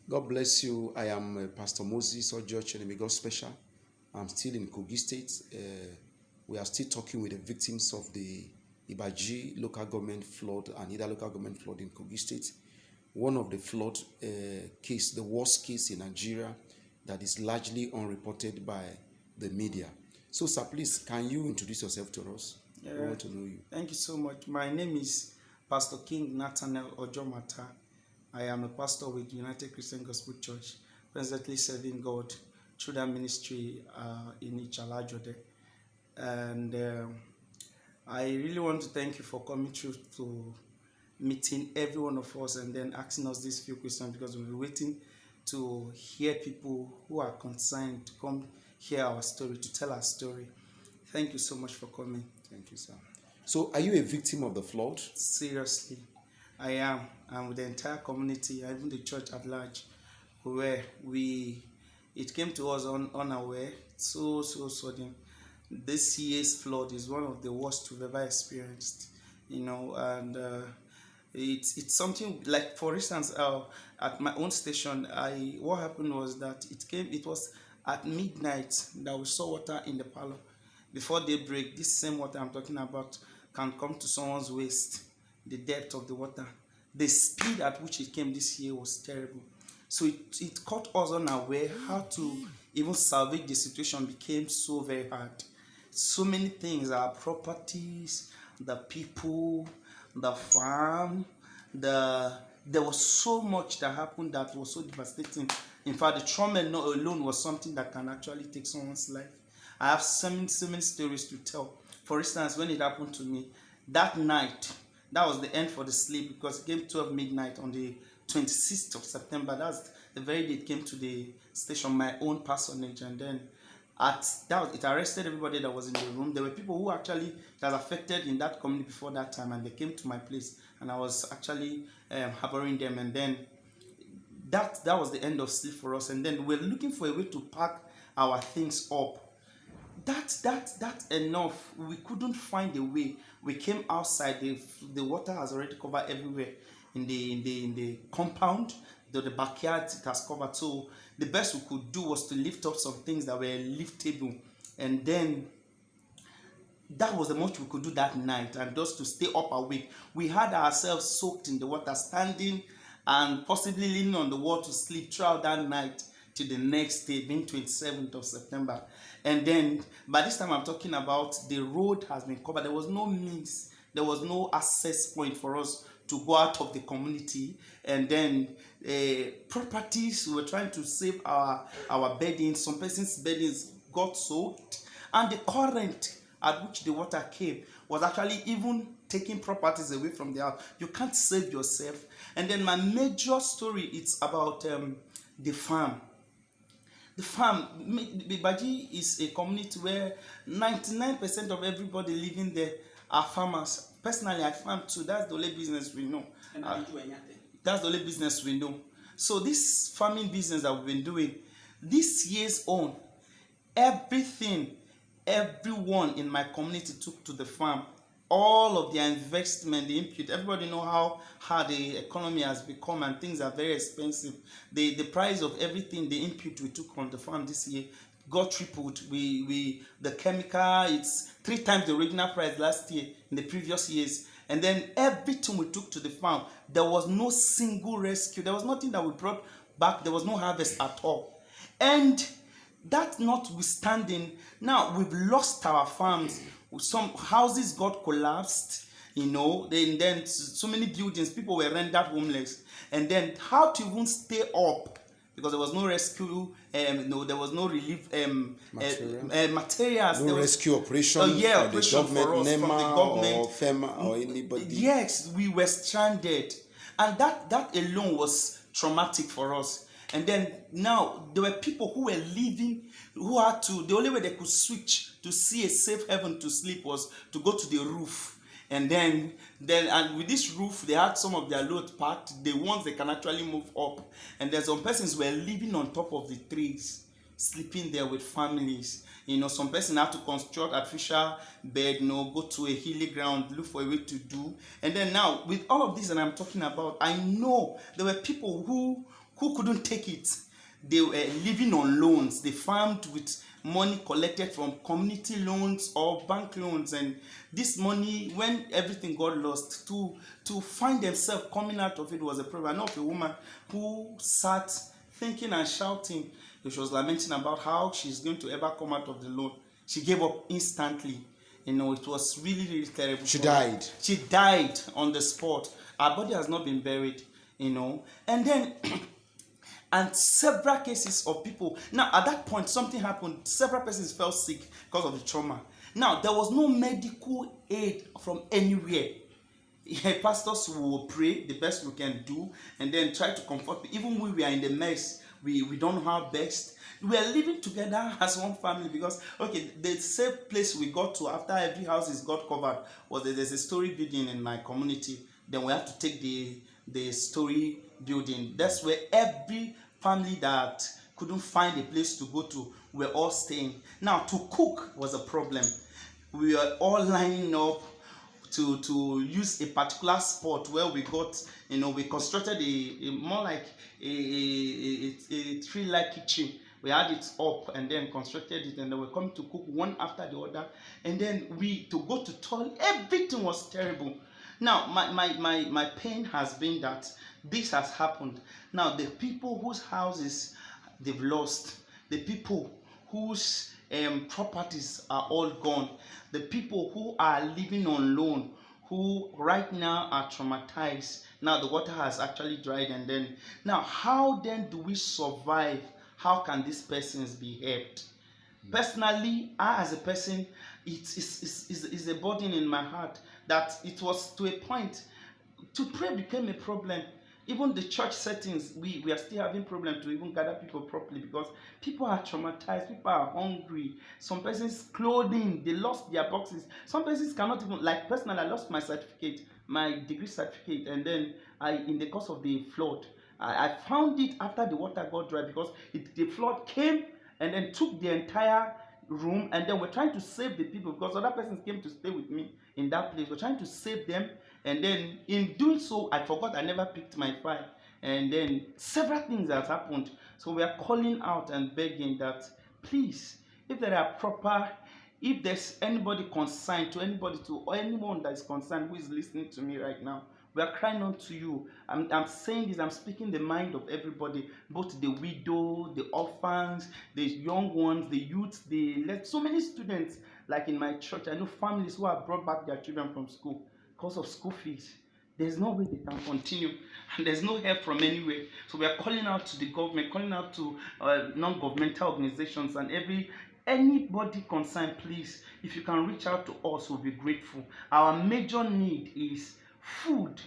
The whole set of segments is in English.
God bless you. I am Pastor Moses Ojo Chenemi God Special. I'm still in Kogi State. We are still talking with the victims of the Ibaji local government flood and Ida local government flood in Kogi State. One of the flood case, the worst case in Nigeria that is largely unreported by the media. So, sir, please, can you introduce yourself to us? We want to know you. Thank you so much. My name is Pastor King Nathaniel Ojomata. I am a pastor with United Christian Gospel Church, presently serving God through that ministry in Ichalajode. And I really want to thank you for coming through to meeting every one of us and then asking us these few questions, because we'll be waiting to hear people who are concerned to come hear our story, to tell our story. Thank you so much for coming. Thank you, sir. So, are you a victim of the flood? Seriously, I am. And with the entire community, even the church at large, where it came to us unaware, so sudden. This year's flood is one of the worst we've ever experienced, and it's something like, for instance, at my own station, what happened was that it was at midnight that we saw water in the parlor. Before daybreak, this same water I'm talking about can come to someone's waist, the depth of the water. The speed at which it came this year was terrible. So it caught us unaware. How to even salvage the situation became so very hard. So many things, our properties, the people, the farm, there was so much that happened that was so devastating. In fact, the trauma alone was something that can actually take someone's life. I have so many stories to tell. For instance, when it happened to me, that night, that was the end for the sleep, because it came 12 midnight on the 26th of September. That's the very day it came to the station, my own personage. And then it arrested everybody that was in the room. There were people who actually was affected in that community before that time, and they came to my place, and I was actually harboring them. And then that was the end of sleep for us. And then we're looking for a way to pack our things up. That enough. We couldn't find a way. We came outside. The water has already covered everywhere in the compound. The backyard, it has covered. So the best we could do was to lift up some things that were liftable, and then that was the most we could do that night, and just to stay up awake. We had ourselves soaked in the water, standing and possibly leaning on the wall to sleep throughout that night to the next day, being 27th of September. And then by this time I'm talking about, the road has been covered. There was no means, there was no access point for us to go out of the community. And then properties, we were trying to save our beddings. Some person's beddings got soaked, and the current at which the water came was actually even taking properties away from the house. You can't save yourself. And then my major story, it's about the farm. The farm, Bibaji is a community where 99% of everybody living there are farmers. Personally, I farm too. That's the only business we know. That's the only business we know. So this farming business that we've been doing, this year's own, everything, everyone in my community took to the farm. All of their investment, the input. Everybody know how hard the economy has become, and things are very expensive. The price of everything, the input we took on the farm this year got tripled. The chemical, it's 3 times the original price last year in the previous years. And then everything we took to the farm, there was no single rescue. There was nothing that we brought back. There was no harvest at all. And that notwithstanding, now we've lost our farms. Some houses got collapsed, then so many buildings, people were rendered homeless. And then how to even stay up, because there was no rescue, there was no relief materials. No rescue operation operation the government, for us, NEMA from the government or FEMA or anybody. Yes, we were stranded, and that alone was traumatic for us. And then now there were people who were living, who had to, the only way they could switch to see a safe haven to sleep was to go to the roof. And then with this roof, they had some of their load packed, the ones they can actually move up. And there's some persons who were living on top of the trees, sleeping there with families. Some person had to construct artificial bed, go to a hilly ground, look for a way to do. And then now, with all of this that I'm talking about, I know there were people who who couldn't take it. They were living on loans. They farmed with money collected from community loans or bank loans, and this money, when everything got lost, to find themselves coming out of it was a problem. I know of a woman who sat thinking and shouting. She was lamenting about how she's going to ever come out of the loan. She gave up instantly. It was really, really terrible. She died. She died on the spot. Her body has not been buried, and then and several cases of people. Now, at that point, something happened. Several persons fell sick because of the trauma. Now, there was no medical aid from anywhere. Pastors will pray the best we can do and then try to comfort people. Even when we are in the mess, we don't know how best. We are living together as one family because, okay, the safe place we got to after every house is got covered was there's a story building in my community. Then we have to take the story building. That's where every family that couldn't find a place to go to were all staying. Now, to cook was a problem. We were all lining up to use a particular spot where we got, we constructed a more like a tree-like kitchen. We had it up and then constructed it, and then we come to cook one after the other, and then to go to toilet, everything was terrible. Now, my pain has been that this has happened. Now, the people whose houses they've lost, the people whose properties are all gone, the people who are living on loan, who right now are traumatized. Now the water has actually dried, and then now how then do we survive? How can these persons be helped? Personally, I as a person, it's a burden in my heart that it was to a point to pray became a problem. Even the church settings, we are still having problem to even gather people properly because people are traumatized, people are hungry. Some persons clothing, they lost their boxes. Some persons cannot even, like personally, I lost my certificate, my degree certificate, and then in the course of the flood, I found it after the water got dry because the flood came and then took the entire room, and then we're trying to save the people because other persons came to stay with me in that place. We're trying to save them, and then in doing so, I forgot I never picked my file, and then several things have happened. So we are calling out and begging that please, if there's anybody concerned, or anyone that is concerned who is listening to me right now, we are crying out to you. I'm saying this, I'm speaking the mind of everybody, both the widow, the orphans, the young ones, the youth, so many students, like in my church. I know families who have brought back their children from school because of school fees. There's no way they can continue, and there's no help from anywhere. So we are calling out to the government, calling out to non-governmental organizations and anybody concerned. Please, if you can reach out to us, we'll be grateful. Our major need is food,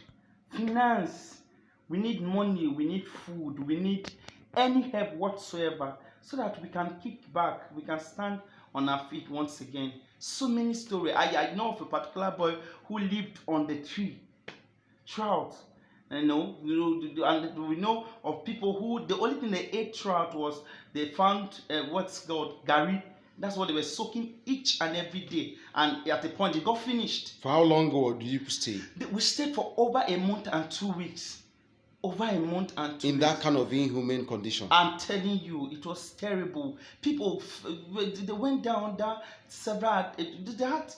finance. We need money, we need food, we need any help whatsoever so that we can kick back, we can stand on our feet once again. So many stories. I know of a particular boy who lived on the tree throughout. And we know of people who the only thing they ate throughout was they found what's called gari. That's what they were soaking each and every day. And at a point, it got finished. For how long did you stay? We stayed for over a month and 2 weeks. Over a month and 2 weeks. In that kind of inhumane condition. I'm telling you, it was terrible. People, they went down there, several, they had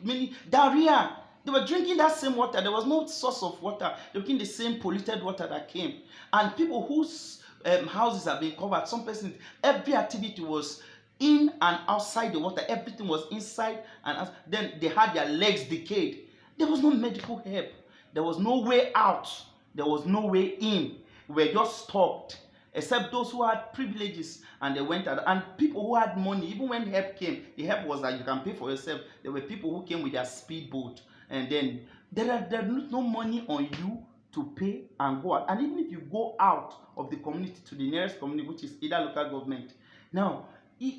many diarrhea. They were drinking that same water. There was no source of water. They were drinking the same polluted water that came. And people whose houses have been covered, some persons, every activity was in and outside the water. Everything was inside and outside. Then they had their legs decayed. There was no medical help. There was no way out. There was no way in. We were just stopped. Except those who had privileges and they went out. And people who had money, even when help came, the help was that you can pay for yourself. There were people who came with their speedboat. And then there's no money on you to pay and go out. And even if you go out of the community to the nearest community, which is either local government, now,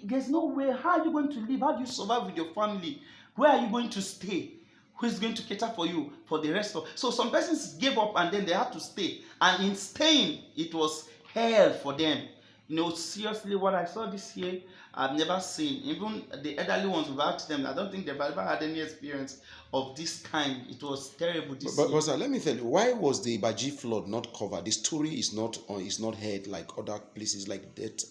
there's no way. How are you going to live? How do you survive with your family? Where are you going to stay? Who is going to cater for you for the rest of? So some persons gave up and then they had to stay. And in staying, it was hell for them. Seriously, what I saw this year, I've never seen. Even the elderly ones, we've asked them, I don't think they've ever had any experience of this kind. It was terrible this year. But sir, let me tell you, why was the Ibaji flood not covered? The story is not heard like other places like that,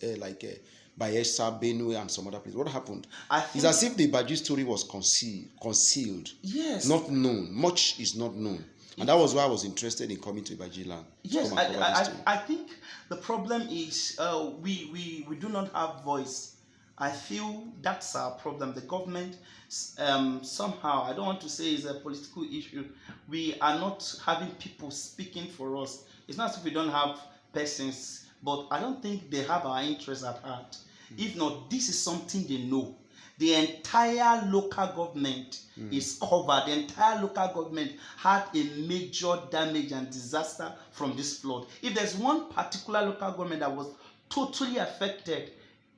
Bayelsa, Benue, and some other places. What happened? I It's think, as if the Ibaji story was concealed, yes, not known. Much is not known, and that was why I was interested in coming to Ibaji land to yes, come and cover this story. I think the problem is we do not have voice. I feel that's our problem. The government, somehow, I don't want to say it's a political issue. We are not having people speaking for us. It's not as if we don't have persons, but I don't think they have our interests at heart. If not, this is something they know. The entire local government is covered. The entire local government had a major damage and disaster from this flood. If there's one particular local government that was totally affected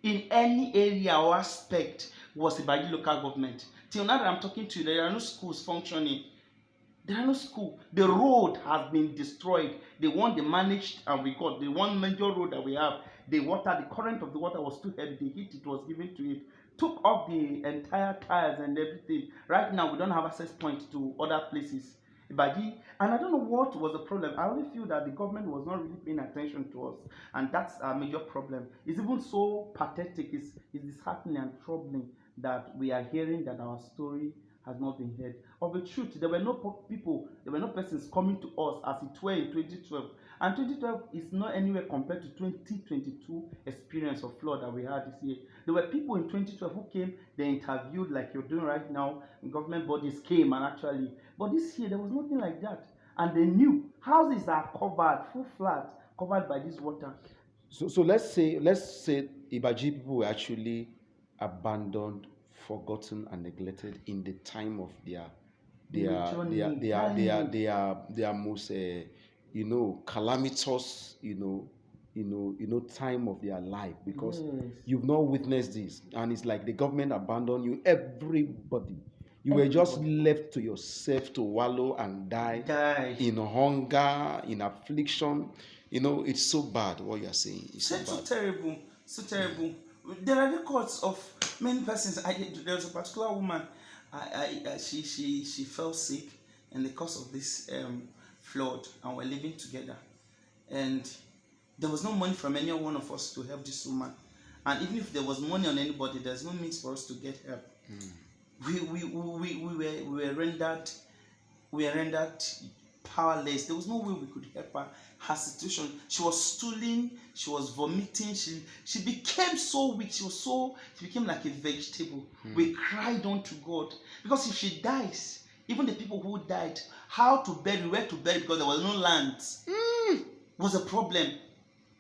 in any area or aspect, was the Bagi local government. Till now that I'm talking to you, there are no schools functioning. There are no school. The road has been destroyed. The one they managed and we got, the one major road that we have, the water, the current of the water was too heavy. The heat it was given to it took off the entire tires and everything. Right now, we don't have access point to other places. Ibaji, and I don't know what was the problem. I only feel that the government was not really paying attention to us, and that's a major problem. It's even so pathetic, it's disheartening and troubling that we are hearing that our story has not been heard. Of the truth, there were no people, there were no persons coming to us as it were in 2012. And 2012 is not anywhere compared to 2022 experience of flood that we had this year. There were people in 2012 who came, they interviewed like you're doing right now, government bodies came and actually, but this year there was nothing like that. And they knew houses are covered, full flat, covered by this water. So let's say Ibaji people were actually abandoned, forgotten, and neglected in the time of their most calamitous time of their life, because Yes. you've not witnessed this, and it's like the government abandoned you. Everybody, you were just left to yourself to wallow and die in hunger, in affliction. It's so bad what you're saying. It's so So bad. terrible, so terrible. There are records of many persons. There was a particular woman. She fell sick in the course of this flood, and we're living together. And there was no money from any one of us to help this woman. And even if there was money on anybody, there's no means for us to get help. We were rendered powerless. There was no way we could help her. Her situation, she was stooling, she was vomiting, she became so weak, she became like a vegetable. We cried unto God, because if she dies, even the people who died, how to bury, where to bury, because there was no land, was a problem.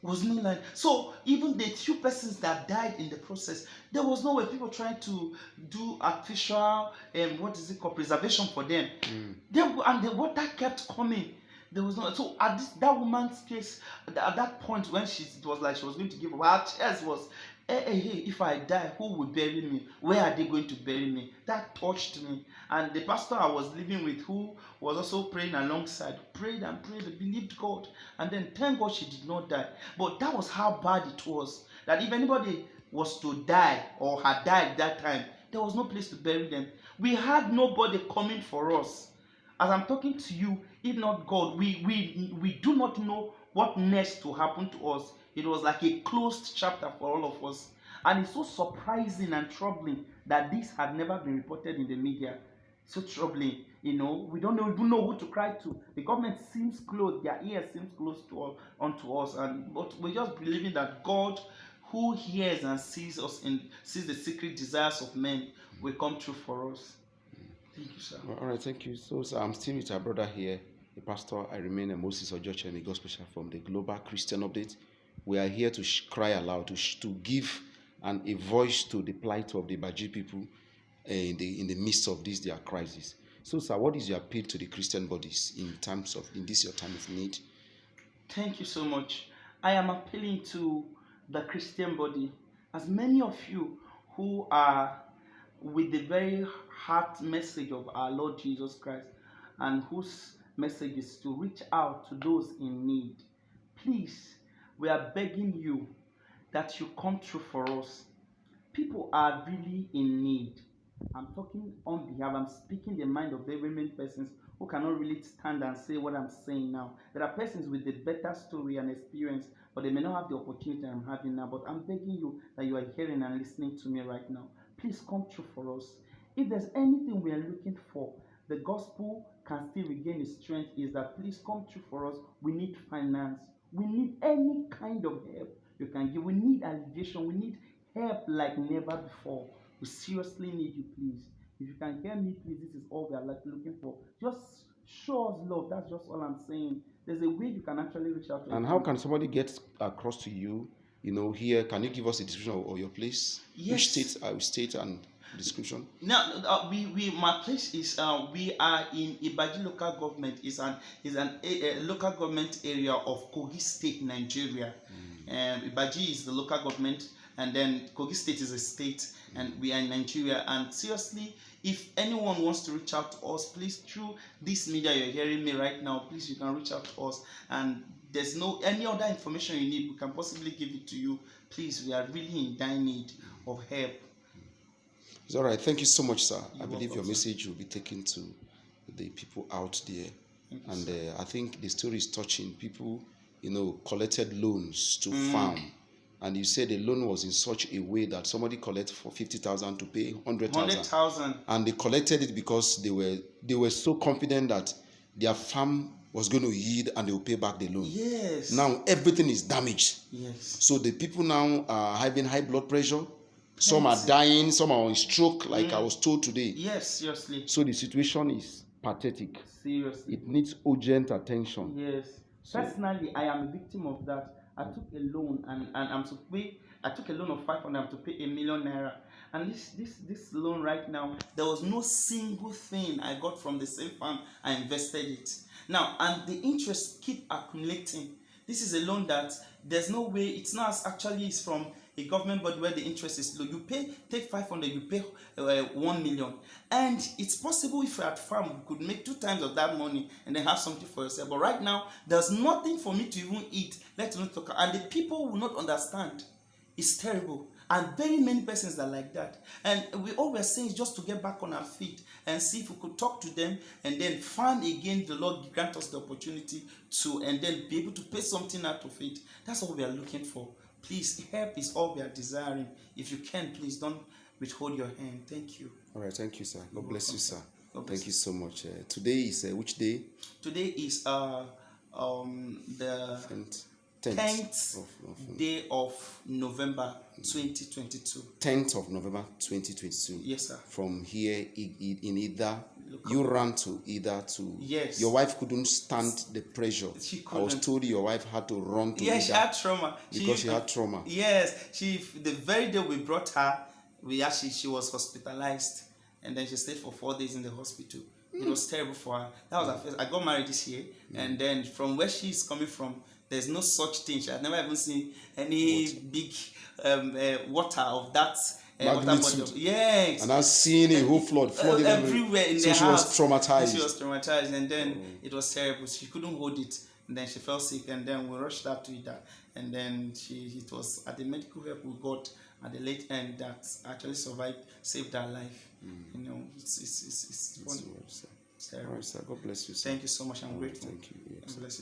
Was no land. So even the few persons that died in the process, there was no way. People trying to do artificial what is it called, preservation for them. And the water kept coming. There was no. So at that woman's case, at that point when it was like she was going to give up, her chest was, hey, if I die, who will bury me? Where are they going to bury me? That touched me. And the pastor I was living with, who was also praying alongside, prayed and prayed, believed God, and then thank God she did not die. But that was how bad it was. That if anybody was to die or had died that time, there was no place to bury them. We had nobody coming for us. As I'm talking to you, if not God, we do not know what next to happen to us. It was like a closed chapter for all of us. And it's so surprising and troubling that this had never been reported in the media. So troubling, we don't even know who to cry to. The government seems close, their ears seems close to unto us, but we're just believing that God, who hears and sees us and sees the secret desires of men, will come true for us. Thank you, sir. All right, thank you. So, sir, I'm still with our brother here, the pastor. I remain a Moses Ojoche, a God special from the Global Christian Update. We are here to cry aloud, to give a voice to the plight of the Baji people in the midst of this their crisis. So, sir, what is your appeal to the Christian bodies in this your time of need? Thank you so much. I am appealing to the Christian body, as many of you who are with the very heart message of our Lord Jesus Christ, and whose message is to reach out to those in need. Please, we are begging you, that you come through for us. People are really in need. I'm talking on behalf, I'm speaking the mind of very many persons who cannot really stand and say what I'm saying now. There are persons with a better story and experience, but they may not have the opportunity I'm having now. But I'm begging you that you are hearing and listening to me right now. Please come true for us. If there's anything we are looking for, the gospel can still regain its strength. Is that please come true for us. We need finance. We need any kind of help you can give. We need alleviation. We need help like never before. We seriously need you, please. If you can hear me, please, this is all we are looking for. Just show us love. That's just all I'm saying. There's a way you can actually reach out to And how can somebody get across to you? Here, can you give us a description of your place? Yes. Which state and description? Now, my place is we are in Ibaji local government. A local government area of Kogi State, Nigeria. Ibaji is the local government, and then Kogi State is a state, and we are in Nigeria. And seriously, if anyone wants to reach out to us, please, through this media you're hearing me right now, please, you can reach out to us. And there's no any other information you need, we can possibly give it to you. Please, we are really in dire need of help. It's all right. Thank you so much, sir. I believe your message will be taken to the people out there. And I think the story is touching. People, collected loans to farm. And you said the loan was in such a way that somebody collected for 50,000 to pay 100,000. And they collected it because they were so confident that their farm was going to yield and they will pay back the loan. Yes. Now everything is damaged. Yes. So the people now are having high blood pressure. Some are dying, some are on stroke, like I was told today. Yes, seriously. So the situation is pathetic. Seriously. It needs urgent attention. Yes. Personally, I am a victim of that. I took a loan and I'm to pay. I took a loan of 500 to pay ₦1 million. And this loan right now, there was no single thing I got from the same farm. I invested it. Now, and the interest keep accumulating. This is a loan that there's no way, it's not actually it's from a government body where the interest is low. You take 500, you pay 1 million. And it's possible if you're at farm, you could make 2 times of that money and then have something for yourself. But right now, there's nothing for me to even eat, let alone talk. And the people will not understand. It's terrible. And very many persons are like that. And all we're saying is just to get back on our feet and see if we could talk to them and then farm again. The Lord grant us the opportunity to, and then be able to pay something out of it. That's all we are looking for. Please, help is all we are desiring. If you can, please don't withhold your hand. Thank you. All right, thank you, sir. God bless you, sir. Thank you so much. Today is which day? Today is the 10th day of November 2022. 10th of November 2022. Yes, sir. From here in Ida, you ran to Ida to. Yes. Your wife couldn't stand the pressure. She couldn't. I was told your wife had to run to Ida. Yes, she had trauma. Because she had trauma. Yes, the very day we brought her, she was hospitalized, and then she stayed for 4 days in the hospital. It was terrible for her. That was her first. I got married this year, and then from where she's coming from, there's no such thing. She had never even seen any big water of that water body. Yes. And I've seen a whole flooding everywhere in the house. So she was traumatized. She was traumatized, and then it was terrible. She couldn't hold it, and then she fell sick, and then we rushed her to Ida, and then it was at the medical help we got at the late end that actually saved her life. It's funny. It's terrible. All right, sir. God bless you, sir. Thank you so much. I'm grateful. Thank you. Yes, bless you.